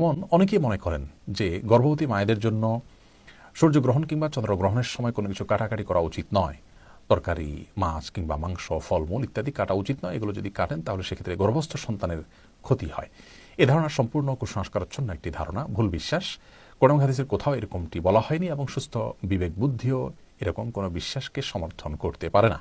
যেমন অনেকেই মনে করেন যে গর্ভবতী মায়েদের জন্য সূর্যগ্রহণ কিংবা চন্দ্রগ্রহণের সময় কোনো কিছু কাটাকাটি করা উচিত নয়। তরকারি, মাছ কিংবা মাংস, ফলমূল ইত্যাদি কাটা উচিত নয়। এগুলো যদি কাটেন তাহলে সেক্ষেত্রে গর্ভস্থ সন্তানের ক্ষতি হয়। এ ধারণা সম্পূর্ণ কুসংস্কারাচ্ছন্ন একটি ধারণা, ভুল বিশ্বাস। কোরআন হাদিসের কোথাও এরকমটি বলা হয়নি এবং সুস্থ বিবেক বুদ্ধিও এরকম কোনো বিশ্বাসকে সমর্থন করতে পারে না।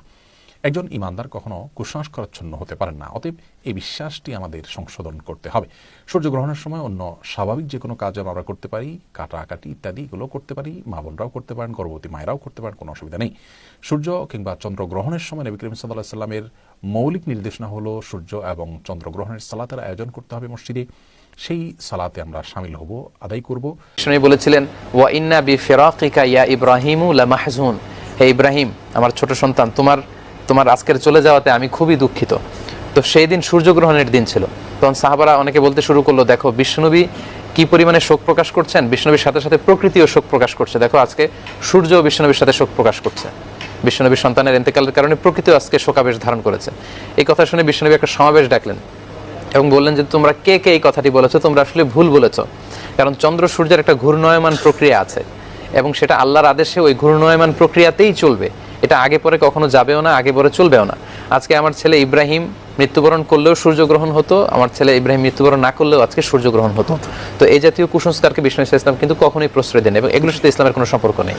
একজন ইমানদার কখনো কুসংস্কারাচ্ছন্ন হতে পারেন না। অতএব এই বিশ্বাসটি আমাদের সংশোধন করতে হবে। সূর্যগ্রহণের সময় অন্য স্বাভাবিক যে কোনো কাজ আমরা করতে পারি, কাটাকাটি ইত্যাদি এগুলো করতে পারি, মা বোনরাও করতে পারেন, গর্ভবতী মায়েরাও করতে পারেন, কোনো অসুবিধা নেই। সূর্য কিংবা চন্দ্রগ্রহণের সময় নবী করিম সাল্লাল্লাহু আলাইহি ওয়াসাল্লামের মৌলিক নির্দেশনা হলো সূর্য এবং চন্দ্রগ্রহণের সালাতের আয়োজন করতে হবে মসজিদে। সেই সালাতে আমরা শামিল হব, আদায় করব। তিনি বলেছিলেন, ওয়া ইন্না বিফিরাকিকা ইয়া ইব্রাহিমু লামাহজুন, হে ইব্রাহিম, আমার ছোট সন্তান, তোমার আজকের চলে যাওয়াতে আমি খুবই দুঃখিত। তো সেই দিন সূর্যগ্রহণের দিন ছিল। তখন সাহাবারা অনেকে বলতে শুরু করলো, দেখো বিশ্বনবী কি পরিমাণে শোক প্রকাশ করছেন, বিশ্বনবীর সাথে সাথে প্রকৃতিও শোক প্রকাশ করছে। দেখো আজকে সূর্য বিশ্বনবীর সাথে শোক প্রকাশ করছে, বিশ্বনবীর সন্তানের ইন্তেকালের কারণে প্রকৃতিও আজকে শোকাবেশ ধারণ করেছে। এই কথা শুনে বিশ্বনবী একটা সমাবেশ ডাকলেন এবং বললেন যে তোমরা কে কে এই কথাটি বলেছো, তোমরা আসলে ভুল বলেছো। কারণ চন্দ্র সূর্যের একটা ঘূর্ণয়মান প্রক্রিয়া আছে এবং সেটা আল্লাহর আদেশে ওই ঘূর্ণয়মান প্রক্রিয়াতেই চলবে। এটা আগে পরে কখনো যাবেও না, আগে পরে চলবেও না। আজকে আমার ছেলে ইব্রাহিম মৃত্যুবরণ করলেও সূর্যগ্রহণ হতো, আমার ছেলে ইব্রাহিম মৃত্যুবরণ না করলেও আজকে সূর্যগ্রহণ হতো। তো এই জাতীয় কুসংস্কারকে বিষ্ণু ইসলাম কিন্তু কখনোই প্রশ্রয় দেন এবং এগুলোর সাথে ইসলামের কোনো সম্পর্ক নেই।